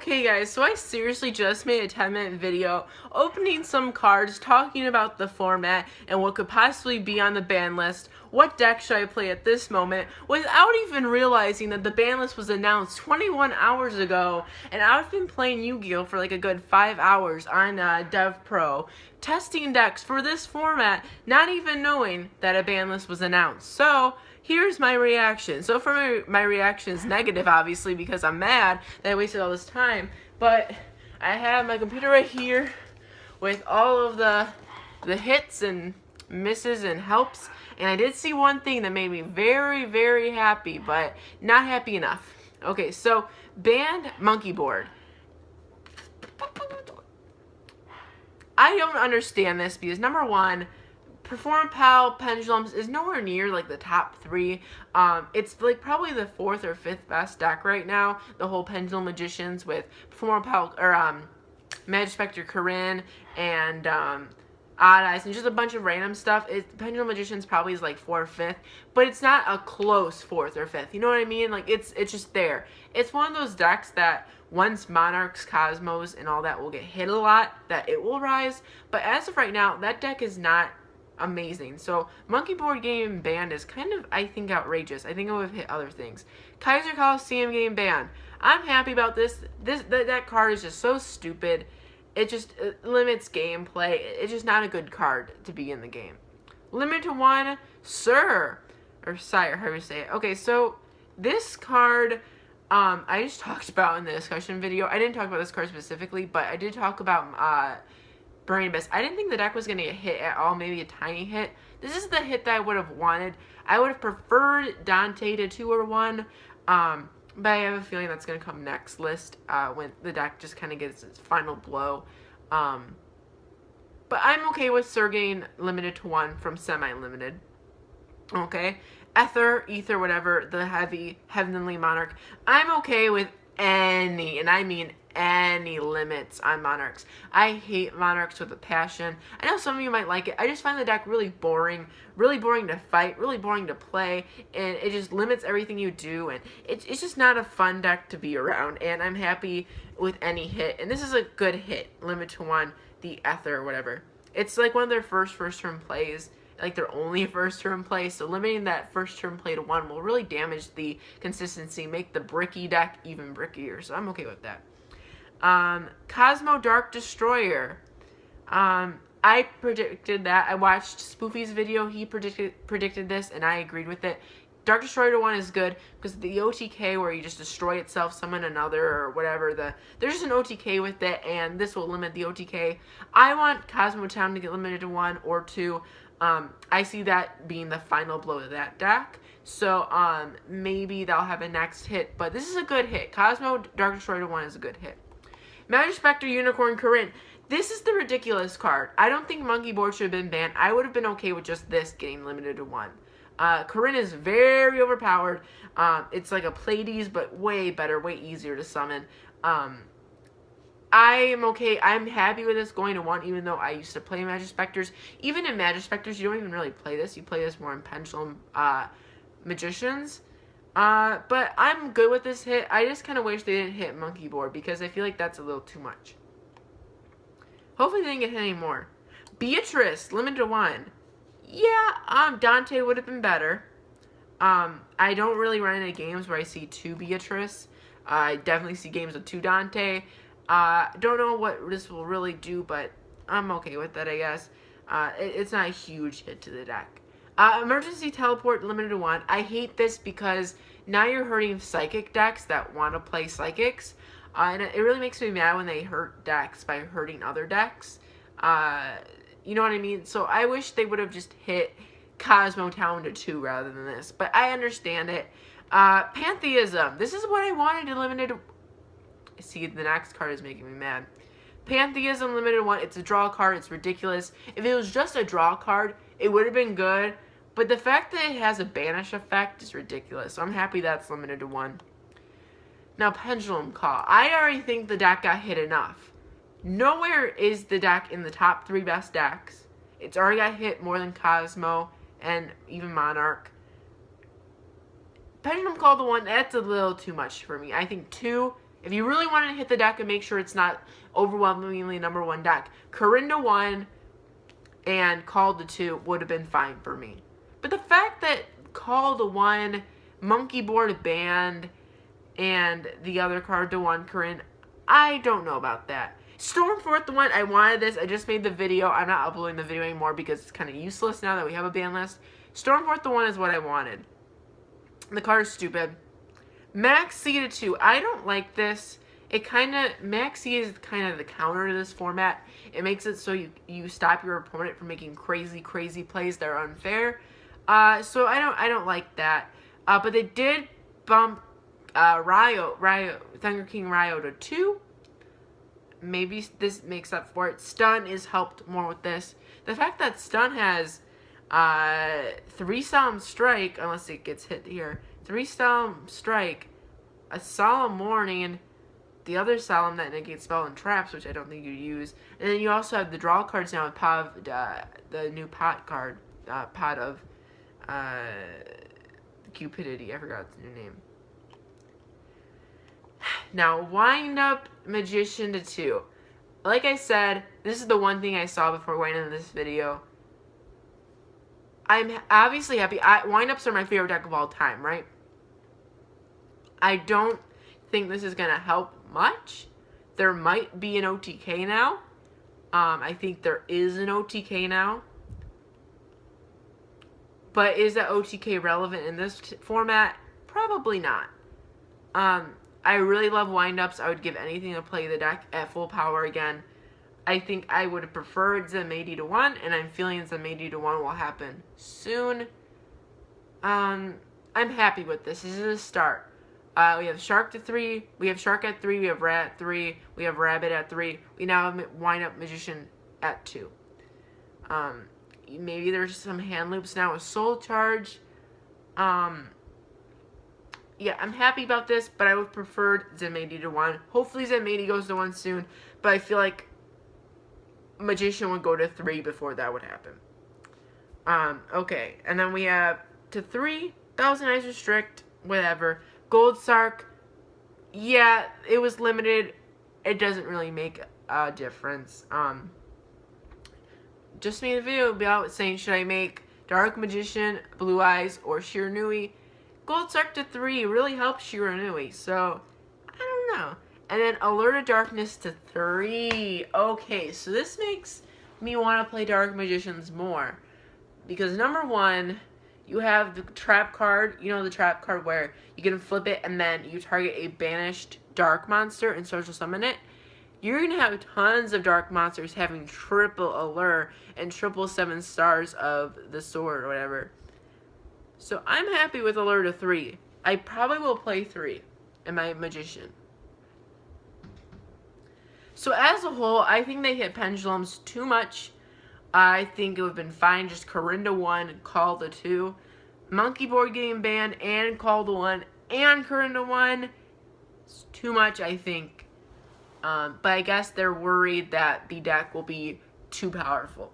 Okay guys, so I seriously just made a 10-minute video opening some cards, talking about the format and what could possibly be on the ban list. What deck should I play at this moment without even realizing that the ban list was announced 21 hours ago, and I've been playing Yu-Gi-Oh for like a good 5 hours on Dev Pro, testing decks for this format, not even knowing that a ban list was announced. So here's my reaction. So for my reaction is negative, obviously, because I'm mad that I wasted all this time. But I have my computer right here with all of the hits and misses and helps. And I did see one thing that made me very, very happy, but not happy enough. Okay, so banned monkey board. I don't understand this because, number one, Perform Pal Pendulums is nowhere near like the top 3. It's like probably the 4th or 5th best deck right now. The whole Pendulum Magicians with Perform Pal or Magic Spectre Corinne and Odd Eyes and just a bunch of random stuff. Pendulum Magicians probably is like 4th or 5th, but it's not a close 4th or 5th. You know what I mean? Like it's just there. It's one of those decks that once Monarchs, Cosmos, and all that will get hit a lot, that it will rise. But as of right now, that deck is not amazing. So monkey board game banned is kind of, I think, outrageous. I think it would have hit other things. Kaiser Coliseum game banned. I'm happy about this. That card is just so stupid. It just limits gameplay. It's just not a good card to be in the game. Limit to 1, Sir or Sire, however you say it. Okay, so this card I just talked about in the discussion video. I didn't talk about this card specifically, but I did talk about Burning Abyss. I didn't think the deck was going to get hit at all, maybe a tiny hit. This is the hit that I would have wanted. I would have preferred Dante to 2 or 1, but I have a feeling that's going to come next list when the deck just kind of gets its final blow. But I'm okay with Sir getting limited to 1 from semi-limited. Okay? Ether, whatever, the Heavenly Monarch. I'm okay with any, and I mean any, limits on Monarchs. I hate Monarchs with a passion. I know some of you might like it. I just find the deck really boring to fight, really boring to play, and it just limits everything you do, and it's just not a fun deck to be around, and I'm happy with any hit. And this is a good hit, limit to 1, the Ether or whatever. It's like one of their first turn plays, like their only first turn play, so limiting that first turn play to 1 will really damage the consistency, make the bricky deck even brickier, so I'm okay with that. Cosmo Dark Destroyer. I predicted that. I watched Spoofy's video. He predicted this, and I agreed with it. Dark Destroyer to 1 is good because the OTK where you just destroy itself, summon another, or whatever. There's just an OTK with it, and this will limit the OTK. I want Cosmo Town to get limited to 1 or 2. I see that being the final blow to that deck. So, maybe that'll have a next hit. But this is a good hit. Cosmo Dark Destroyer to 1 is a good hit. Magic Spectre Unicorn Corinne. This is the ridiculous card. I don't think Monkey Board should have been banned. I would have been okay with just this getting limited to 1. Corinne is very overpowered. It's like a Pleiades, but way better, way easier to summon. I am okay. I'm happy with this going to 1, even though I used to play Magic Spectres. Even in Magic Spectres, you don't even really play this. You play this more in Pendulum Magicians. But I'm good with this hit. I just kind of wish they didn't hit Monkey Board because I feel like that's a little too much. Hopefully they didn't get hit anymore. Beatrice, limited to 1. Yeah, Dante would have been better. I don't really run into games where I see 2 Beatrice. I definitely see games with 2 Dante. Don't know what this will really do, but I'm okay with that, I guess. It's not a huge hit to the deck. Emergency Teleport limited to 1. I hate this because now you're hurting Psychic decks that want to play Psychics. And it really makes me mad when they hurt decks by hurting other decks. You know what I mean? So I wish they would have just hit Cosmo Town to 2 rather than this. But I understand it. Pantheism. This is what I wanted to limit to. See, the next card is making me mad. Pantheism limited to 1. It's a draw card. It's ridiculous. If it was just a draw card, it would have been good. But the fact that it has a banish effect is ridiculous. So I'm happy that's limited to 1. Now, Pendulum Call. I already think the deck got hit enough. Nowhere is the deck in the top 3 best decks. It's already got hit more than Cosmo and even Monarch. Pendulum Call to 1, that's a little too much for me. I think 2 If you really wanted to hit the deck and make sure it's not overwhelmingly number 1 deck, Corinda 1 and Call to 2 would have been fine for me. But the fact that Call to 1, Monkey Board banned, and the other card to 1, Corinne, I don't know about that. Stormforth the 1, I wanted this. I just made the video. I'm not uploading the video anymore because it's kind of useless now that we have a ban list. Stormforth the 1 is what I wanted. The card is stupid. Max C to 2. I don't like this. It kind of, Max C is kind of the counter to this format. It makes it so you stop your opponent from making crazy plays that are unfair. So I don't like that. But they did bump Thunder King Ryo to 2. Maybe this makes up for it. Stun is helped more with this. The fact that Stun has 3 Solemn Strike, unless it gets hit here, 3 Solemn Strike, a Solemn Warning, the other Solemn that negates spell and traps, which I don't think you use, and then you also have the draw cards now with the new pot card, Pot of Cupidity. I forgot the new name. Now, Wind Up Magician to 2. Like I said, this is the one thing I saw before going into this video. I'm obviously happy. Wind Ups are my favorite deck of all time, right? I don't think this is going to help much. There might be an OTK now. I think there is an OTK now. But is that OTK relevant in this format? Probably not. I really love wind-ups. I would give anything to play the deck at full power again. I think I would have preferred Zem80 to 1, and I'm feeling Zem80 to 1 will happen soon. I'm happy with this. This is a start. We have Shark to 3, we have Shark at 3, we have Rat at 3, we have Rabbit at 3, we now have Wind-Up Magician at 2. Maybe there's some hand loops now with Soul Charge. Yeah, I'm happy about this, but I would prefer Zem80 to 1. Hopefully Zem80 goes to 1 soon, but I feel like Magician would go to 3 before that would happen. Okay, and then we have to 3, Thousand Eyes Restrict, whatever. Gold Sark, yeah, it was limited. It doesn't really make a difference. Just made a video about saying, should I make Dark Magician, Blue Eyes, or Shiranui? Gold Sark to 3 really helps Shiranui, so I don't know. And then Alert of Darkness to 3. Okay, so this makes me want to play Dark Magicians more. Because number 1, you have the trap card. You know the trap card where you can flip it and then you target a banished dark monster and social summon it. You're going to have tons of dark monsters having triple allure and triple 7 stars of the sword or whatever. So I'm happy with Allure to 3. I probably will play 3 in my Magician. So as a whole, I think they hit Pendulums too much. I think it would have been fine just Corinda 1, Call to 2. Monkey Board getting banned and Call to 1 and Corinda 1. It's too much, I think. But I guess they're worried that the deck will be too powerful.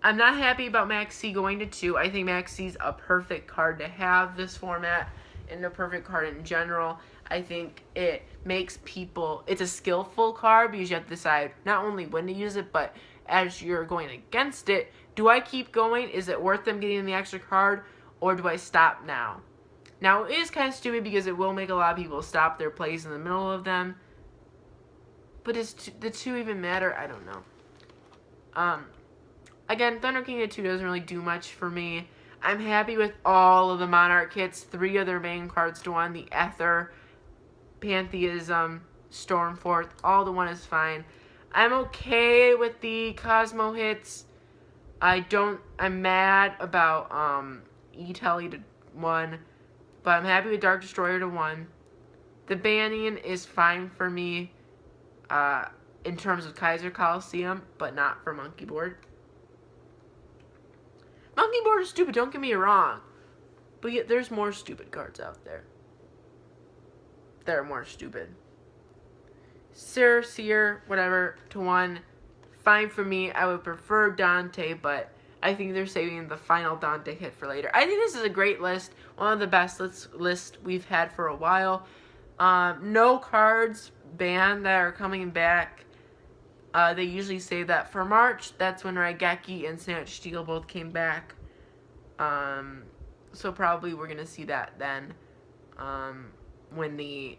I'm not happy about Max C going to 2. I think Max C's a perfect card to have this format and a perfect card in general. I think it makes people, it's a skillful card because you have to decide not only when to use it, but as you're going against it, do I keep going? Is it worth them getting the extra card, or do I stop now? Now, it is kind of stupid because it will make a lot of people stop their plays in the middle of them. But does the 2 even matter? I don't know. Again, Thunder King at 2 doesn't really do much for me. I'm happy with all of the Monarch hits. 3 of their main cards to 1. The Ether, Pantheism, Stormforth, all to 1 is fine. I'm okay with the Cosmo hits. I'm mad about E-Telly to 1. But I'm happy with Dark Destroyer to 1. The banning is fine for me in terms of Kaiser Coliseum, but not for Monkey Board. Monkey Board is stupid, don't get me wrong. But yet there's more stupid cards out there. That are more stupid. Seer, whatever, to 1. Fine for me. I would prefer Dante, but I think they're saving the final Dante hit for later. I think this is a great list. One of the best lists we've had for a while. No cards banned that are coming back. They usually say that for March. That's when Raigeki and Snatch Steel both came back. So probably we're gonna see that then. When the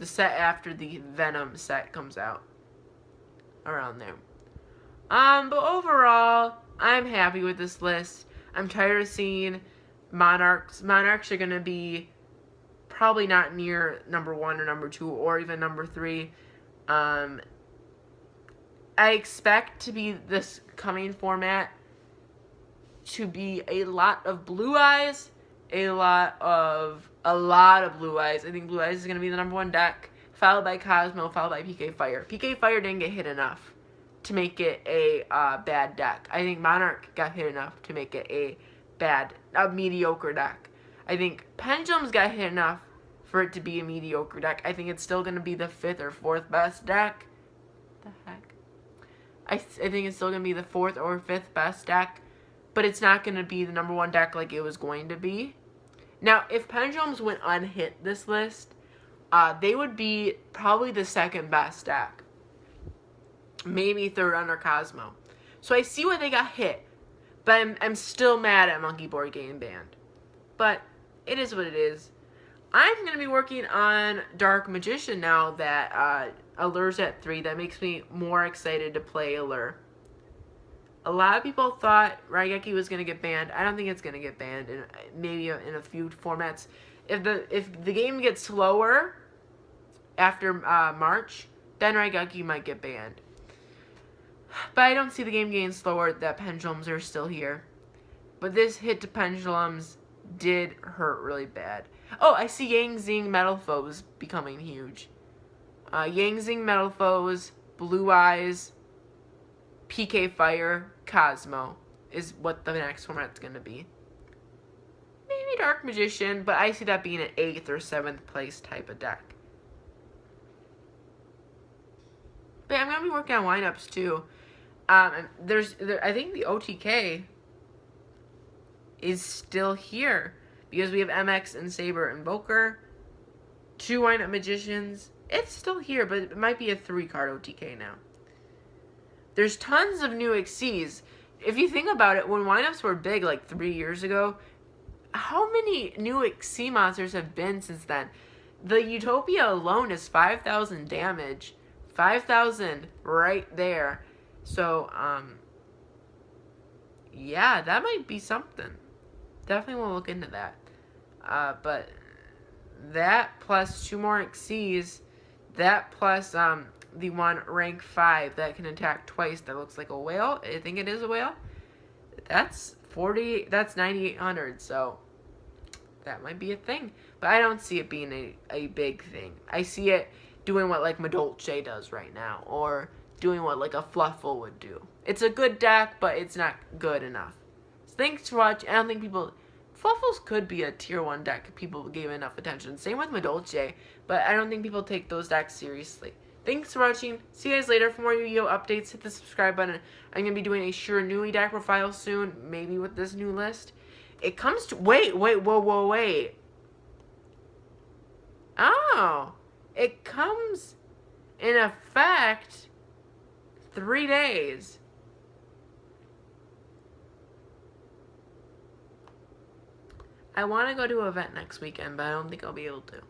set after the Venom set comes out. Around there. But overall, I'm happy with this list. I'm tired of seeing Monarchs. Monarchs are going to be probably not near number 1 or number 2 or even number 3. I expect to be this coming format to be a lot of Blue Eyes, a lot of Blue Eyes. I think Blue Eyes is going to be the number 1 deck, followed by Cosmo, followed by PK Fire. PK Fire didn't get hit enough to make it a bad deck. I think Monarch got hit enough to make it a mediocre deck. I think Pendulums got hit enough for it to be a mediocre deck. I think it's still going to be the 5th or 4th best deck. What the heck? I think it's still going to be the 4th or 5th best deck, but it's not going to be the number 1 deck like it was going to be. Now, if Pendulums went unhit this list, they would be probably the 2nd best deck. Maybe 3rd under Cosmo. So I see why they got hit, but I'm still mad at Monkey Board getting banned. But it is what it is. I'm going to be working on Dark Magician now that Allure's at 3. That makes me more excited to play Allure. A lot of people thought Raigeki was going to get banned. I don't think it's going to get banned, maybe in a few formats. If the game gets slower after March, then Raigeki might get banned. But I don't see the game getting slower that Pendulums are still here. But this hit to Pendulums did hurt really bad. Oh, I see Yang Zing Metal Foes becoming huge. Yang Zing Metal Foes, Blue Eyes, PK Fire, Cosmo is what the next format's going to be. Maybe Dark Magician, but I see that being an 8th or 7th place type of deck. But I'm going to be working on lineups too. I think the OTK is still here because we have MX and Saber Invoker, 2 lineup Magicians. It's still here, but it might be a 3-card OTK now. There's tons of new Xyz. If you think about it, when lineups were big like 3 years ago, how many new Xyz monsters have been since then? The Utopia alone is 5,000 damage. 5,000 right there. So, yeah, that might be something. Definitely will look into that. But that plus 2 more Xyz, that plus the one rank 5 that can attack twice that looks like a whale. I think it is a whale. That's 9,800, so that might be a thing. But I don't see it being a big thing. I see it doing what like Madolche does right now, or doing what like a Fluffle would do. It's a good deck, but it's not good enough. So thanks for watching. I don't think Fluffles could be a tier 1 deck if people gave enough attention. Same with Madolche, but I don't think people take those decks seriously. Thanks for watching. See you guys later. For more Yu-Gi-Oh updates, hit the subscribe button. I'm going to be doing a Sure Nui deck profile soon, maybe with this new list. It comes to... Wait. Oh. It comes in effect 3 days. I want to go to an event next weekend, but I don't think I'll be able to.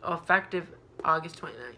Oh, effective August 29th.